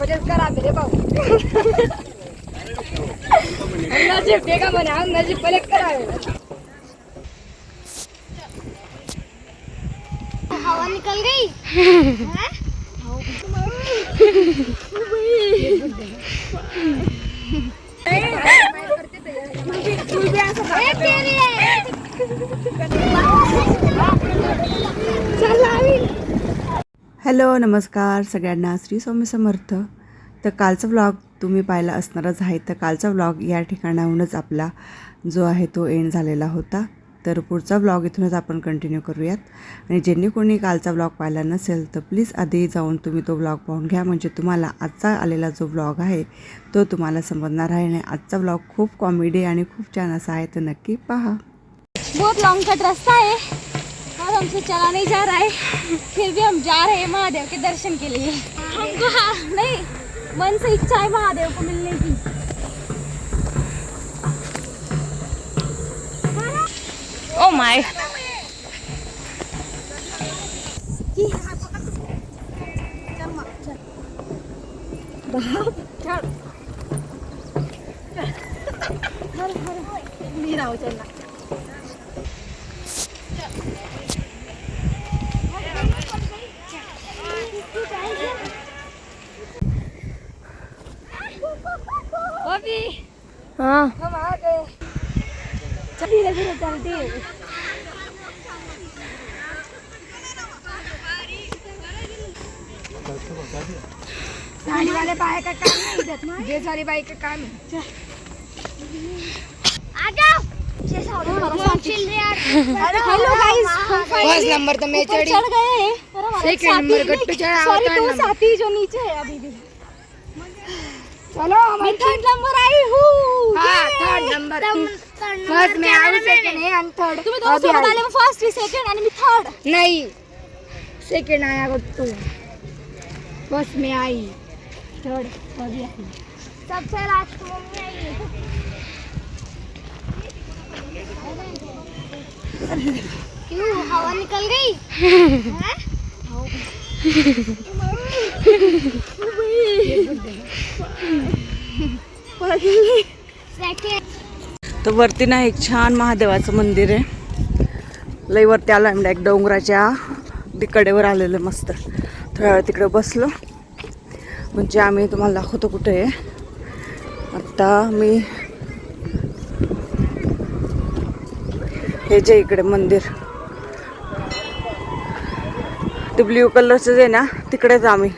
बचत करा मेरे भाऊ नजीब देगा मैंने हम नजीब पहले करावे हवा निकल गई हॅलो नमस्कार सगळ्यांना श्री स्वामी समर्थ. तर कालचा व्लॉग तुम्ही पाहिला असणारच आहे. तर कालचा व्लॉग या ठिकाणाहूनच आपला जो आहे तो एंड झालेला होता. तर पुढचा व्लॉग इथूनच आपण कंटिन्यू करूयात. आणि ज्यांनी कोणी कालचा व्लॉग पाहिला नसेल तर प्लीज आधी जाऊन तुम्ही तो व्लॉग पाहून घ्या, म्हणजे तुम्हाला आजचा आलेला जो व्लॉग आहे तो तुम्हाला समजणार आहे. आणि आजचा व्लॉग खूप कॉमेडी आणि खूप छान असा आहे, तर नक्की पहा. बहुत लॉन्ग कट रास्ता है और हमसे चला नहीं जा रहा है, फिर भी हम जा रहे हैं महादेव के दर्शन के लिए. हमको नहीं मन से इच्छा है महादेव को मिलने की. ओ माय हाँ हम आ गए. धीरे धीरे चलती है. साड़ी वाले बाई का काम नहीं, ये सारी बाई का काम है. आ जाओ. हेलो गाइस, फर्स्ट नंबर तो मैं चढ़ी, चढ़ गए हैं और हमारे सेकंड नंबर गट्टू चढ़ा, सॉरी थर्ड दो नंबर. साथी जो नीचे है अभी भी. चलो मैं थर्ड नंबर आई हूँ. हाँ थर्ड नंबर. फर्स्ट में आऊँ, सेकंड है आणि थर्ड. तुम्ही दोन सोबत आले, मग फर्स्ट सेकंड आणि मी थर्ड. नहीं, सेकंड आया गट्टू, फर्स्ट में आई, थर्ड अभी आई. सबसे लास्ट मम्मी आई है. क्यों हवा निकल गई हैं? तर वरती ना एक छान महादेवाचं मंदिर आहे. लई वरती आलो आम्ही, एक डोंगराच्या कडेवर आलेलं मस्त. थोड्या वेळ तिकडे बसलो म्हणजे आम्ही तुम्हाला दाखवतो कुठे आहे. आत्ता मी हे जे इकडे मंदिर ते ब्ल्यू कलरचं जे ना तिकडेच आम्ही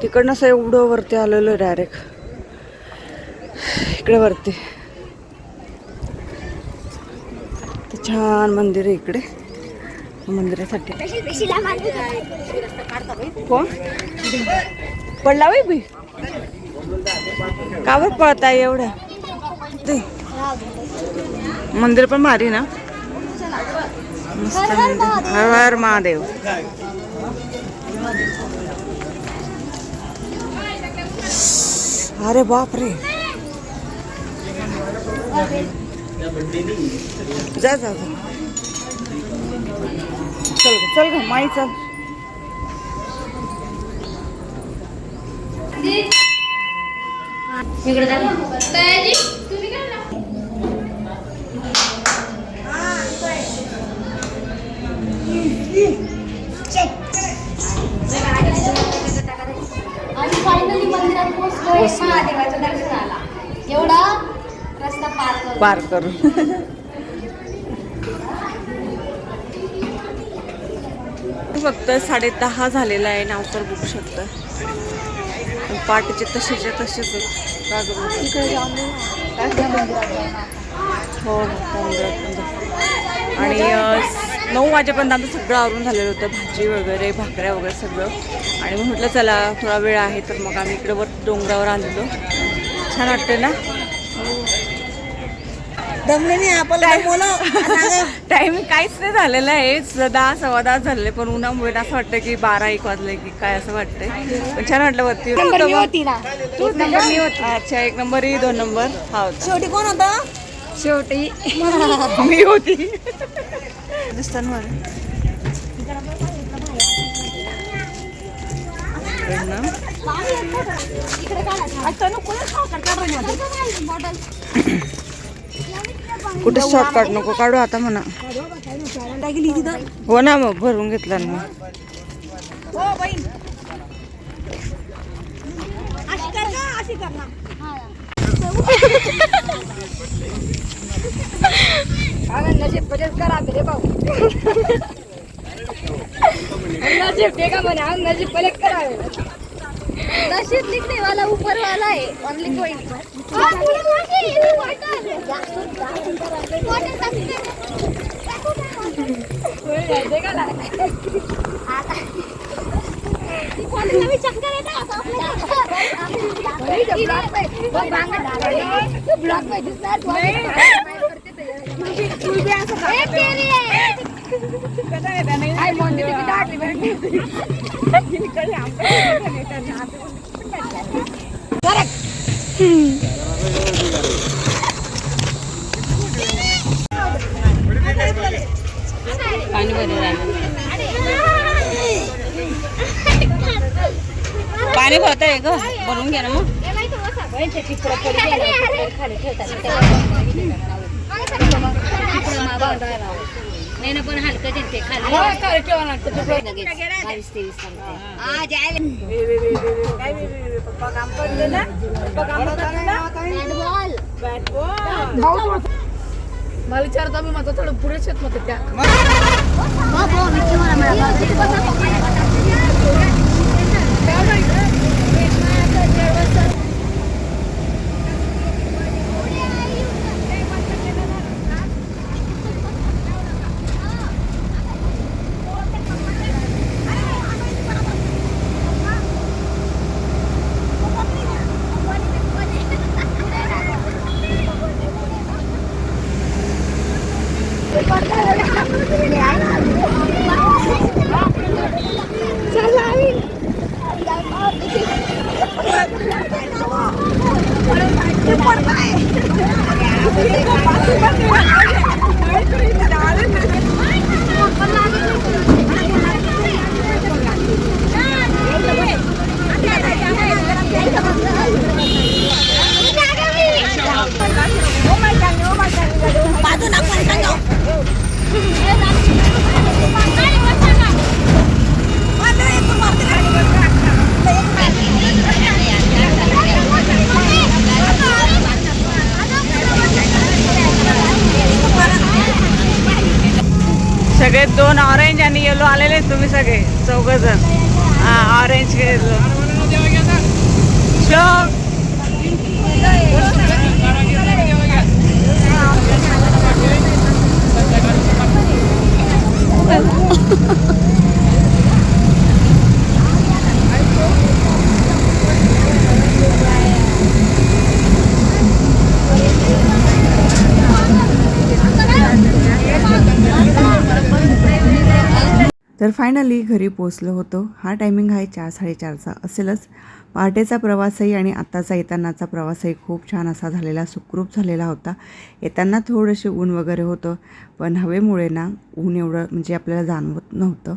तिकडनं असं एवढं वरती आलेलो आहे डायरेक्ट इकडे वरती. छान मंदिर आहे इकडे. मंदिरासाठी कोण पडला बाई बी का बरं पळताय एवढं. ते मंदिर पण भारी ना, मस्त मंदिर. हर हर महादेव. अरे बाप रे, जा जा जा. चल चल ग माई चल. आणि फायनली मंदिरात पोहोचलोय. महादेवाच्या दर्शनाला एवढा रस्ता पार करून फक्त 10:30 झालेला आहे. नाव तर बघू शकता. पाठचे तसेच्या तसेच हो. आणि 9 वाजेपर्यंत आमचं सगळं आवरून झालेलं होतं, भाजी वगैरे भाकऱ्या वगैरे सगळं. आणि मग म्हटलं चला थोडा वेळ आहे तर मग आम्ही इकडे वर डोंगरावर आलेलो. छान वाटते ना. दमले नाही आपल्याला. टायमिंग काहीच नाही झालेलं आहे, 10 सव्वा 10 झालेले. पण उन्हामुळे असं वाटतं की 12-1 वाजले की काय असं वाटतंय. पण छान वाटलं वरती. होती ना, एक नंबर मी होती. अच्छा, 1 नंबर ही 2 नंबर हा होता. शेवटी कोण होता? शेवटी मी होती. राजस्थानवर कुठे शॉर्टकट नको काढू आता म्हणा. हो ना मग भरून घेतला ना मग. नशीब बचत करा रे भाऊ. नशीब ते का म्हणे नशीब बचत करावे. नशीब लिखने वाला ऊपर वाला है ओनली कोई चक्कर पाणी भरत आहे ग भरून घ्या ना मग. नाही ना पण हलकं ते खाली 22-23 मला विचारता मी माझं थोडं पुढे शेत मत त्या सगळे 2 ऑरेंज आणि येलो आलेले तुम्ही सगळे 4 जण. हा ऑरेंज श्लोक तर फायनली घरी पोचलो होतो. हा टायमिंग आहे 4-4:30चा असेलच. पहाटेचा प्रवासही आणि आत्ताचा येतानाचा प्रवासही खूप छान असा झालेला, सुखरूप झालेला होता. येताना थोडंसे ऊन वगैरे होतं, पण हवेमुळे ना ऊन एवढं म्हणजे आपल्याला जाणवत नव्हतं.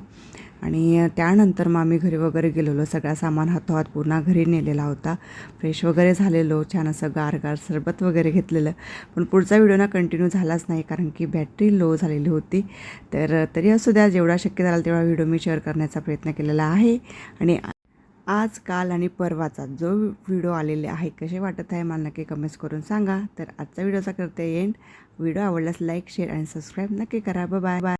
आणि त्यानंतर मग आम्ही घरी वगैरे गेलेलो. सगळा सामान हातोहात पूर्ण घरी नेलेला होता. फ्रेश वगैरे झालेलो, छान असं गार सरबत वगैरे घेतलेलं. पण पुढचा व्हिडिओ ना कंटिन्यू झालाच नाही, कारण की बॅटरी लो झालेली होती. तर तरी असू द्या, जेवढा शक्य झाला तेवढा व्हिडिओ मी शेअर करण्याचा प्रयत्न केलेला आहे. आणि आज, काल आणि परवाचा जो व्हिडिओ आलेले आहे कसे वाटत आहे मला नक्की कमेंट्स करून सांगा. तर आजचा व्हिडिओचा करते एंड. व्हिडिओ आवडल्यास लाईक, शेअर आणि सबस्क्राईब नक्की करा. Bye bye.